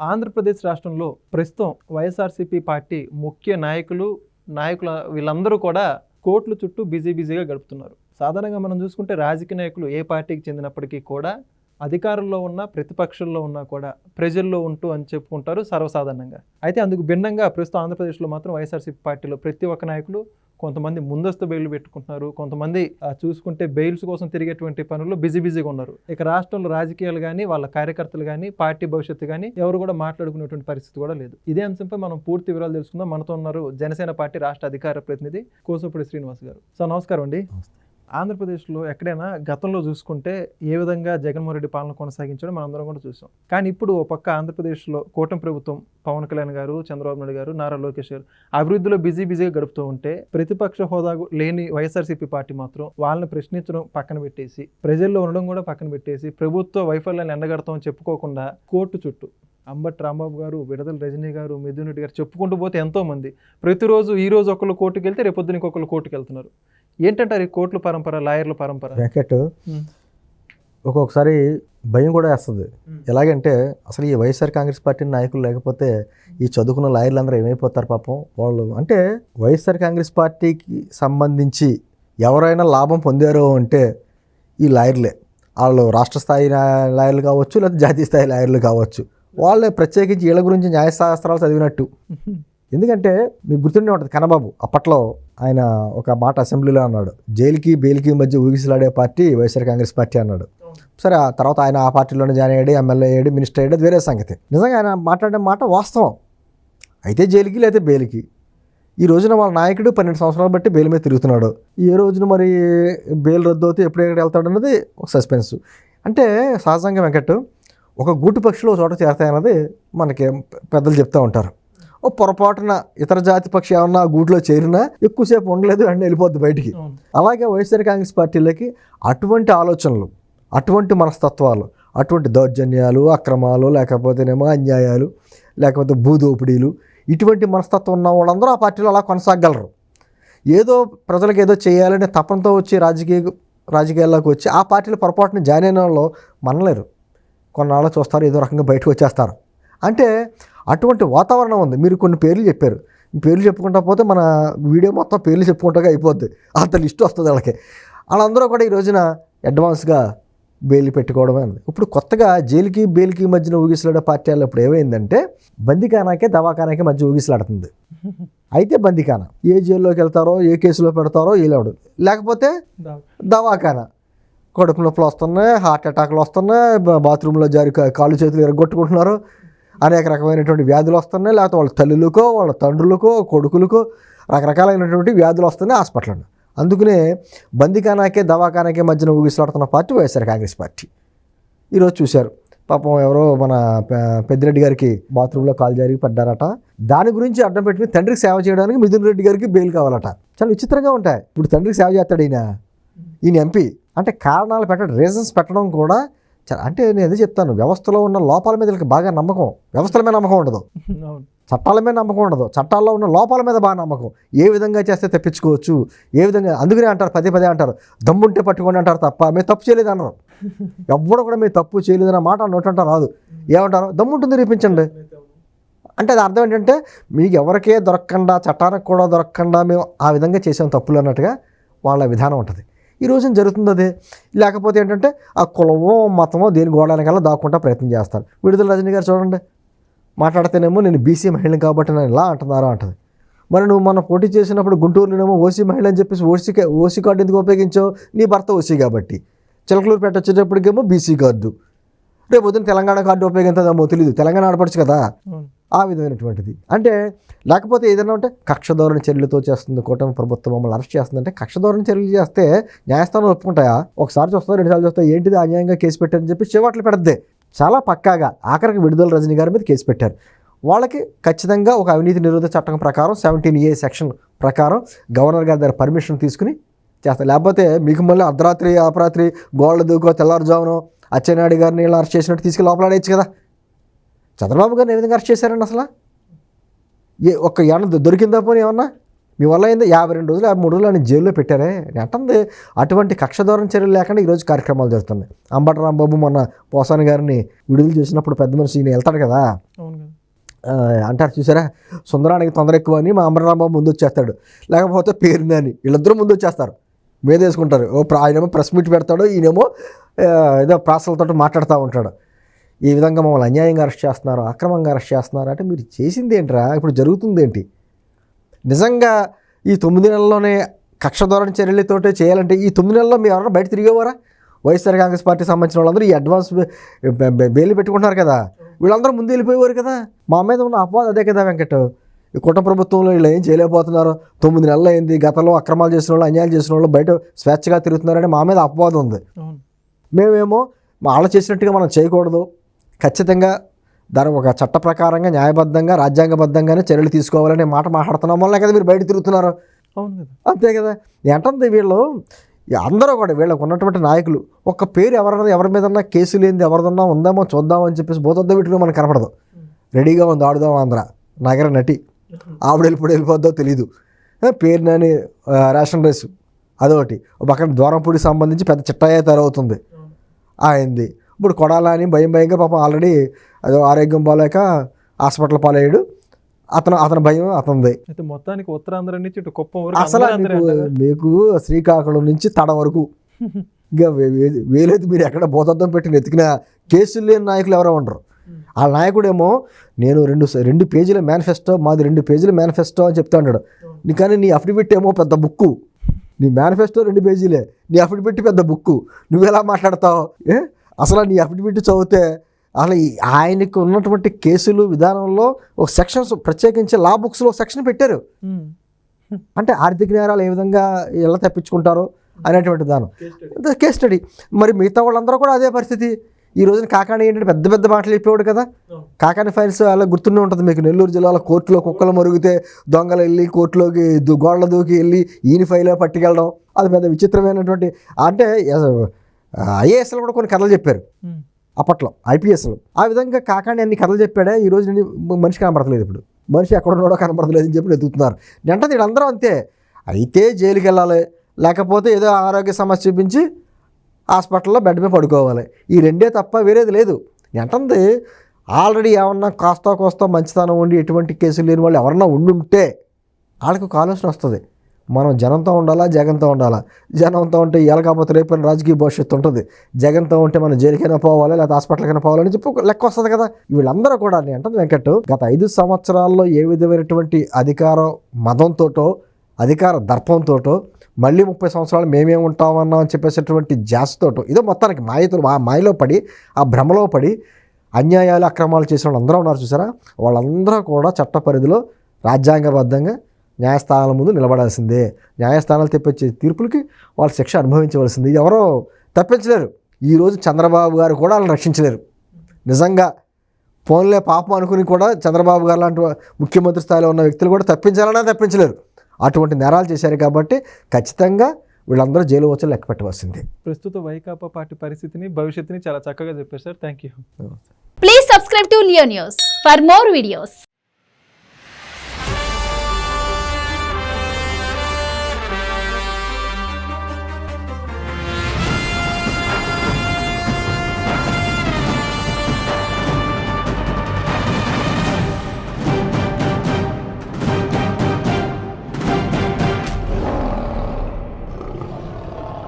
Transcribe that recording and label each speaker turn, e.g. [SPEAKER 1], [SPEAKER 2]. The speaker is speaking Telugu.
[SPEAKER 1] ఆంధ్రప్రదేశ్ రాష్ట్రంలో ప్రస్తుతం వైఎస్ఆర్సీపీ పార్టీ ముఖ్య నాయకుల వీళ్ళందరూ కూడా కోర్టుల చుట్టూ బిజీగా గడుపుతున్నారు. సాధారణంగా మనం చూసుకుంటే రాజకీయ నాయకులు ఏ పార్టీకి చెందినప్పటికీ కూడా అధికారంలో ఉన్న ప్రతిపక్షంలో ఉన్నా కూడా ప్రజల్లో ఉంటూ అని చెప్పుకుంటారు సర్వసాధారణంగా. అయితే అందుకు భిన్నంగా ప్రస్తుతం ఆంధ్రప్రదేశ్లో మాత్రం వైఎస్ఆర్సీపీ పార్టీలో ప్రతి ఒక్క నాయకులు కొంతమంది ముందస్తు బెయిల్ పెట్టుకుంటున్నారు, కొంతమంది చూసుకుంటే బెయిల్స్ కోసం తిరిగేటువంటి పనుల్లో బిజీగా ఉన్నారు. ఇక రాష్ట్రంలో రాజకీయాలు కానీ వాళ్ళ కార్యకర్తలు కానీ పార్టీ భవిష్యత్తు కానీ ఎవరు కూడా మాట్లాడుకునేటువంటి పరిస్థితి కూడా లేదు. ఇదే అంశంపై మనం పూర్తి వివరాలు తెలుసుకుందాం. మనతో ఉన్నారు జనసేన పార్టీ రాష్ట్ర అధికార ప్రతినిధి కోసపూడి శ్రీనివాస్ గారు. సార్ నమస్కారం అండి. ఆంధ్రప్రదేశ్లో ఎక్కడైనా గతంలో చూసుకుంటే ఏ విధంగా జగన్మోహన్ రెడ్డి పాలన కొనసాగించడం మనందరం కూడా చూసాం. కానీ ఇప్పుడు ఓ పక్క ఆంధ్రప్రదేశ్లో కూటమి ప్రభుత్వం పవన్ కళ్యాణ్ గారు, చంద్రబాబు నాయుడు గారు, నారా లోకేష్ గారు అభివృద్ధిలో బిజీగా గడుపుతూ ఉంటే ప్రతిపక్ష హోదా లేని వైఎస్ఆర్సీపీ పార్టీ మాత్రం వాళ్ళని ప్రశ్నించడం పక్కన పెట్టేసి, ప్రజల్లో ఉండడం కూడా పక్కన పెట్టేసి, ప్రభుత్వ వైఫల్యాన్ని ఎండగడతామని చెప్పుకోకుండా కోర్టు చుట్టూ అంబటి రాంబాబు గారు, విడదల రజనీ గారు, మిథున్ రెడ్డి గారు చెప్పుకుంటూ పోతే ఎంతోమంది ప్రతిరోజు ఈ రోజు ఒకళ్ళు కోర్టుకు వెళ్తే రేపొద్దున ఇంకొకళ్ళు కోర్టుకు వెళ్తున్నారు. ఏంటంటారు ఈ కోర్టుల పరంపర, లాయర్ల పరంపర?
[SPEAKER 2] వెంకట్, ఒక్కొక్కసారి భయం కూడా వేస్తుంది. ఎలాగంటే అసలు ఈ వైఎస్ఆర్ కాంగ్రెస్ పార్టీ నాయకులు లేకపోతే ఈ చదువుకున్న లాయర్లు అందరూ ఏమైపోతారు పాపం వాళ్ళు. అంటే వైఎస్ఆర్ కాంగ్రెస్ పార్టీకి సంబంధించి ఎవరైనా లాభం పొందారో అంటే ఈ లాయర్లే. వాళ్ళు రాష్ట్ర స్థాయి లాయర్లు కావచ్చు, లేదా జాతీయ స్థాయి లాయర్లు కావచ్చు. వాళ్ళే ప్రత్యేకించి వీళ్ళ గురించి న్యాయశాస్త్రాలు చదివినట్టు. ఎందుకంటే మీకు గుర్తుండే ఉంటుంది, కన్నబాబు అప్పట్లో ఆయన ఒక మాట అసెంబ్లీలో అన్నాడు, జైలుకి బెయిల్కి మధ్య ఊగిసలాడే పార్టీ వైఎస్ఆర్ కాంగ్రెస్ పార్టీ అన్నాడు. సరే, ఆ తర్వాత ఆయన ఆ పార్టీలోనే జాయిన్ అయ్యాడు, ఎమ్మెల్యే అయ్యాడు, మినిస్టర్ అయ్యాడు, అది వేరే సంగతి. నిజంగా ఆయన మాట్లాడే మాట వాస్తవం. అయితే జైలుకి లేకపోతే బెయిల్కి. ఈ రోజున వాళ్ళ నాయకుడు 12 సంవత్సరాలు బట్టి బెయిల్ మీద తిరుగుతున్నాడు. ఏ రోజున మరి బెయిల్ రద్దు అవుతే ఎప్పుడు ఎక్కడ వెళ్తాడు అన్నది ఒక సస్పెన్స్. అంటే సహజంగా వెంకట్, ఒక గూటి పక్షులు చోట చేరతాయన్నది మనకి పెద్దలు చెప్తూ ఉంటారు. ఓ పొరపాటున ఇతర జాతి పక్షి ఏమన్నా గూట్లో చేరినా ఎక్కువసేపు ఉండలేదు, అన్నీ వెళ్ళిపోద్ది బయటికి. అలాగే వైఎస్ఆర్ కాంగ్రెస్ పార్టీలకి అటువంటి ఆలోచనలు, అటువంటి మనస్తత్వాలు, అటువంటి దౌర్జన్యాలు, అక్రమాలు, లేకపోతేనేమో అన్యాయాలు, లేకపోతే భూదోపిడీలు, ఇటువంటి మనస్తత్వం ఉన్న వాళ్ళందరూ ఆ పార్టీలో అలా కొనసాగలరు. ఏదో ప్రజలకు ఏదో చేయాలనే తపంతో వచ్చి రాజకీయాల్లోకి వచ్చి ఆ పార్టీలో పొరపాటున జాయిన్ అయిన వాళ్ళు మనలేరు. కొన్నాళ్ళు చూస్తారు, ఏదో రకంగా బయటకు వచ్చేస్తారు. అంటే అటువంటి వాతావరణం ఉంది. మీరు కొన్ని పేర్లు చెప్పారు, పేర్లు చెప్పుకుంటా పోతే మన వీడియో మొత్తం పేర్లు చెప్పుకుంటా అయిపోద్ది, అంత లిస్ట్ వస్తుంది వాళ్ళకి. వాళ్ళందరూ కూడా ఈ రోజున అడ్వాన్స్గా బెయిల్ పెట్టుకోవడమే ఉంది. ఇప్పుడు కొత్తగా జైలుకి బెయిల్కి మధ్యన ఊగిసలాడే పార్టీ వాళ్ళు ఇప్పుడు ఏమైందంటే బందీఖానాకే దవాఖానాకే మధ్య ఊగిసలాడుతుంది. అయితే బందీఖానా ఏ జైల్లోకి వెళ్తారో, ఏ కేసులో పెడతారో వీళ్ళవడు, లేకపోతే దవాఖానా కడుపు నొప్పులు వస్తున్నాయి, హార్ట్ అటాక్లు వస్తున్నాయి, బాత్రూంలో జారి కాళ్ళు చేతులు ఎరగొట్టుకుంటున్నారు, అనేక రకమైనటువంటి వ్యాధులు వస్తున్నాయి, లేకపోతే వాళ్ళ తల్లులకో, వాళ్ళ తండ్రులకో, కొడుకులకో రకరకాలైనటువంటి వ్యాధులు వస్తున్నాయి హాస్పిటల్లో. అందుకనే బందీఖానాకే దవాఖానాకే మధ్యన ఊగిసలాడుతున్న పార్టీ వైఎస్ఆర్ కాంగ్రెస్ పార్టీ. ఈరోజు చూశారు పాపం, ఎవరో మన పెద్దిరెడ్డి గారికి బాత్రూంలో కాలు జారి పడ్డారట. దాని గురించి అడ్డం పెట్టుకుని తండ్రికి సేవ చేయడానికి మిథున్ రెడ్డి గారికి బెయిల్ కావాలట. చాలా విచిత్రంగా ఉంటాయి. ఇప్పుడు తండ్రికి సేవ చేస్తాడు ఈయన ఎంపీ అంటే కారణాలు పెట్టడం, రీజన్స్ పెట్టడం కూడా అంటే నేను అదే చెప్తాను, వ్యవస్థలో ఉన్న లోపాల మీద బాగా నమ్మకం. వ్యవస్థల మీద నమ్మకం ఉండదు, చట్టాల మీద నమ్మకం ఉండదు, చట్టాల్లో ఉన్న లోపాల మీద బాగా నమ్మకం. ఏ విధంగా చేస్తే తప్పించుకోవచ్చు, ఏ విధంగా. అందుకనే అంటారు, పదే అంటారు, దమ్ముంటే పట్టుకోండి అంటారు తప్ప మేము తప్పు చేయలేదు అన్నారు. ఎవ్వడు కూడా మేము తప్పు చేయలేదన్న మాట నోటంటారు రాదు. ఏమంటారు, దమ్ముంటుంది నిరూపించండి అంటే అది అర్థం ఏంటంటే మీకు ఎవరికే దొరకకుండా, చట్టానికి కూడా దొరకకుండా మేము ఆ విధంగా చేసాం తప్పులు అన్నట్టుగా వాళ్ళ విధానం ఉంటుంది. ఈ రోజున జరుగుతుంది అదే. లేకపోతే ఏంటంటే ఆ కులమో మతమో దేని గోడనికల్లా దాక్కుంటా ప్రయత్నం చేస్తారు. విడుదల రజనీ గారు చూడండి, మాట్లాడితేనేమో నేను బీసీ మహిళని కాబట్టి నేను ఇలా అంటున్నారా అంటుంది. మరి నువ్వు మన పోటీ చేసినప్పుడు గుంటూరులోనేమో ఓసీ మహిళ అని చెప్పేసి ఓసీ కార్డు ఎందుకు ఉపయోగించావు? నీ భర్త ఓసీ కాబట్టి. చిలకలూరుపేట వచ్చేటప్పటికేమో బీసీ కార్డు, రేపు పొద్దున్న తెలంగాణ కార్డు ఉపయోగించదేమో తెలియదు, తెలంగాణ ఆడపడచ్చు కదా. ఆ విధమైనటువంటిది. అంటే లేకపోతే ఏదైనా ఉంటే కక్షధోరణి చర్యలతో చేస్తుంది కూటమి ప్రభుత్వం, మమ్మల్ని అరెస్ట్ చేస్తుందంటే కక్షధోరణి చర్యలు చేస్తే న్యాయస్థానం ఒప్పుకుంటాయా? ఒకసారి చూస్తావు, 2 సార్లు చూస్తావు, ఏంటిది అన్యాయంగా కేసు పెట్టారని చెప్పి చివాట్లు పెడద్దే. చాలా పక్కాగా ఆఖరికి విడుదల రజనీ గారి మీద కేసు పెట్టారు. వాళ్ళకి ఖచ్చితంగా ఒక అవినీతి నిరోధక చట్టం ప్రకారం 17A సెక్షన్ ప్రకారం గవర్నర్ గారి దగ్గర పర్మిషన్ తీసుకుని చేస్తారు. లేకపోతే మీకు మళ్ళీ అర్ధరాత్రి అపరాత్రి గోళ్ళ దూకో తెల్లారుజామునో అచ్చెన్నాయుడు గారిని ఇలా అరెస్ట్ చేసినట్టు తీసుకెళ్ళి లోపలాడేయచ్చు కదా. చంద్రబాబు గారిని ఏ విధంగా అరెస్ట్ చేశారండి అసలు? ఒక్క ఏమన్నా దొరికిందా పోనీ ఏమన్నా? మీ వల్ల అయింది 52 రోజులు 53 రోజులు ఆయన జైల్లో పెట్టారే. నేను అంటుంది అటువంటి కక్షధోరణ చర్యలు లేకుండా ఈరోజు కార్యక్రమాలు జరుగుతున్నాయి. అంబటి రాంబాబు మొన్న పోసాని గారిని విడుదల చేసినప్పుడు పెద్ద మనిషి ఈయన వెళ్తాడు కదా, అంటారు చూసారా, సుందరానికి తొందర ఎక్కువ అని మా అమరరాంబాబు ముందు వచ్చేస్తాడు, లేకపోతే పేరుని అని వీళ్ళిద్దరూ ముందు వచ్చేస్తారు, మీద వేసుకుంటారు. ఆయనేమో ప్రెస్ మీట్ పెడతాడు, ఈయనేమో ఏదో ప్రాసలతో మాట్లాడుతూ ఉంటాడు. ఈ విధంగా మమ్మల్ని అన్యాయంగా అరెస్ట్ చేస్తున్నారు, అక్రమంగా అరెస్ట్ చేస్తున్నారు అంటే మీరు చేసింది ఏంట్రా, ఇప్పుడు జరుగుతుంది ఏంటి? నిజంగా ఈ 9 నెలల్లోనే కక్ష ధోరణి చర్యలతోటే చేయాలంటే ఈ 9 నెలల్లో మీరు ఎవరైనా బయట తిరిగేవారా? వైఎస్ఆర్ కాంగ్రెస్ పార్టీ సంబంధించిన వాళ్ళందరూ ఈ అడ్వాన్స్ బెయిల్ పెట్టుకుంటున్నారు కదా, వీళ్ళందరూ ముందు వెళ్ళిపోయేవారు కదా. మా మీద ఉన్న అపవాదం అదే కదా వెంకట్. ఈ కుటుంబ ప్రభుత్వంలో వీళ్ళు ఏం చేయలేకపోతున్నారు, 9 నెలలు అయింది, గతంలో అక్రమాలు చేసిన వాళ్ళు, అన్యాయాలు చేసిన వాళ్ళు బయట స్వేచ్ఛగా తిరుగుతున్నారని మా మీద అపవాదం ఉంది. మేమేమో వాళ్ళు చేసినట్టుగా మనం చేయకూడదు, ఖచ్చితంగా దాని ఒక చట్ట ప్రకారంగా న్యాయబద్ధంగా రాజ్యాంగబద్ధంగానే చర్యలు తీసుకోవాలనే మాట మాట్లాడుతున్నాం వల్లే కదా మీరు బయట తిరుగుతున్నారు.
[SPEAKER 1] అవును కదా,
[SPEAKER 2] అంతే కదా. ఏంటంటే వీళ్ళు అందరూ కూడా వీళ్ళకు ఉన్నటువంటి నాయకులు ఒక్క పేరు ఎవరి మీదన్నా కేసు లేనిది ఎవరిదన్నా ఉందామో చూద్దామని చెప్పేసి బోధొద్ద పెట్టుకుని మనకు కనపడదు. రెడీగా ఉంది ఆడుదాం ఆంధ్ర నగర నటి, ఆవిడ వెళ్ళిపోద్దో తెలీదు, పేరు నాని రేషన్ రైస్ అదొకటి, ఒక పక్కన ద్వారంపూడికి సంబంధించి పెద్ద చిట్టాయే తయారవుతుంది అయింది. ఇప్పుడు కొడాలని భయంగా పాపం ఆల్రెడీ అదో ఆరోగ్యం బాగాలేక హాస్పిటల్ పాలయ్యాడు, అతని భయం అతనిది.
[SPEAKER 1] అయితే మొత్తానికి ఉత్తరాంధ్ర నుంచి ఇటు కుప్పం
[SPEAKER 2] అసలు మీకు శ్రీకాకుళం నుంచి తడ వరకు ఇంకా వేలేదు మీరు ఎక్కడ భూతద్దం పెట్టి వెతికిన కేసులు లేని నాయకులు ఎవరో ఉండరు. ఆ నాయకుడేమో నేను 2 పేజీల మేనిఫెస్టో, మాది 2 పేజీల మేనిఫెస్టో అని చెప్తా ఉన్నాడు. కానీ నీ అఫిడవిట్ ఏమో పెద్ద బుక్కు, నీ మేనిఫెస్టో 2 పేజీలే, నీ అఫిడవిట్ పెద్ద బుక్కు, నువ్వెలా మాట్లాడతావు? అసలు నీ అఫిడవిట్ చదివితే అసలు ఆయనకు ఉన్నటువంటి కేసులు విధానంలో ఒక సెక్షన్స్ ప్రత్యేకించి లా బుక్స్లో సెక్షన్ పెట్టారు. అంటే ఆర్థిక నేరాలు ఏ విధంగా ఎలా తప్పించుకుంటారో అనేటువంటి దానం కేస్ స్టడీ. మరి మిగతా వాళ్ళందరూ కూడా అదే పరిస్థితి. ఈ రోజున కాకాని ఏంటంటే పెద్ద మాటలు చెప్పేవాడు కదా. కాకాని ఫైల్స్ అలా గుర్తుండే ఉంటుంది మీకు. నెల్లూరు జిల్లాలో కోర్టులో కుక్కలు మరుగుతే దొంగలు వెళ్ళి కోర్టులోకి గోడల దూకి వెళ్ళి ఈయన ఫైల్ పట్టుకెళ్ళడం, అది పెద్ద విచిత్రమైనటువంటి. అంటే ఐఏఎస్లు కూడా కొన్ని కథలు చెప్పారు అప్పట్లో, ఐపీఎస్లు. ఆ విధంగా కాకాని అన్ని కథలు చెప్పాడే. ఈ రోజు మనిషి కనబడతలేదు, ఇప్పుడు మనిషి ఎక్కడున్నాడో కనబడతలేదు అని చెప్పి ఎదుగుతున్నారు. అంటే వీళ్ళందరూ అంతే, అయితే జైలుకి వెళ్ళాలి, లేకపోతే ఏదో ఆరోగ్య సమస్య చూపించి హాస్పిటల్లో బెడ్ మీద పడుకోవాలి. ఈ రెండే తప్ప వేరేది లేదు. ఎంతంది ఆల్రెడీ ఏమన్నా కోస్తా మంచితనం ఉండి ఎటువంటి కేసులు లేని వాళ్ళు ఎవరన్నా ఉండుంటే వాళ్ళకి ఒక ఆలోచన వస్తుంది, మనం జనంతో ఉండాలా జగన్తో ఉండాలా. జనంతో ఉంటే ఇవాళ కాకపోతే రేపు రాజకీయ భవిష్యత్తు ఉంటుంది, జగన్తో ఉంటే మనం జైలుకైనా పోవాలి లేదా హాస్పిటల్కైనా పోవాలని చెప్పి ఒక లెక్క వస్తుంది కదా. వీళ్ళందరూ కూడా అంటే వెంకట్ గత 5 సంవత్సరాల్లో ఏ విధమైనటువంటి అధికార మదంతోటో అధికార దర్పంతోటో మళ్ళీ 30 సంవత్సరాలు మేమేం ఉంటామన్నాం అని చెప్పేసేటువంటి జాస్తోటో ఇదో మొత్తానికి మాయలో పడి ఆ భ్రమలో పడి అన్యాయాలు అక్రమాలు చేసిన వాళ్ళు అందరూ ఉన్నారు చూసారా. వాళ్ళందరూ కూడా చట్ట పరిధిలో రాజ్యాంగబద్ధంగా న్యాయస్థానాల ముందు నిలబడాల్సిందే. న్యాయస్థానాలు తెప్పించే తీర్పులకి వాళ్ళు శిక్ష అనుభవించవలసింది. ఎవరో తప్పించలేరు. ఈరోజు చంద్రబాబు గారు కూడా వాళ్ళని రక్షించలేరు. నిజంగా ఫోన్లే పాపం అనుకుని కూడా చంద్రబాబు గారు లాంటి ముఖ్యమంత్రి స్థాయిలో ఉన్న వ్యక్తులు కూడా తప్పించాలన్నా తప్పించలేరు. అటువంటి నేరాలు చేశారు కాబట్టి ఖచ్చితంగా వీళ్ళందరూ జైలు వచ్చి లెక్క పెట్టవలసిందే.
[SPEAKER 1] ప్రస్తుత వైకాపా పార్టీ పరిస్థితిని భవిష్యత్తుని చాలా చక్కగా చెప్పారు sir. Thank you.
[SPEAKER 3] Please subscribe to Leo news for more videos.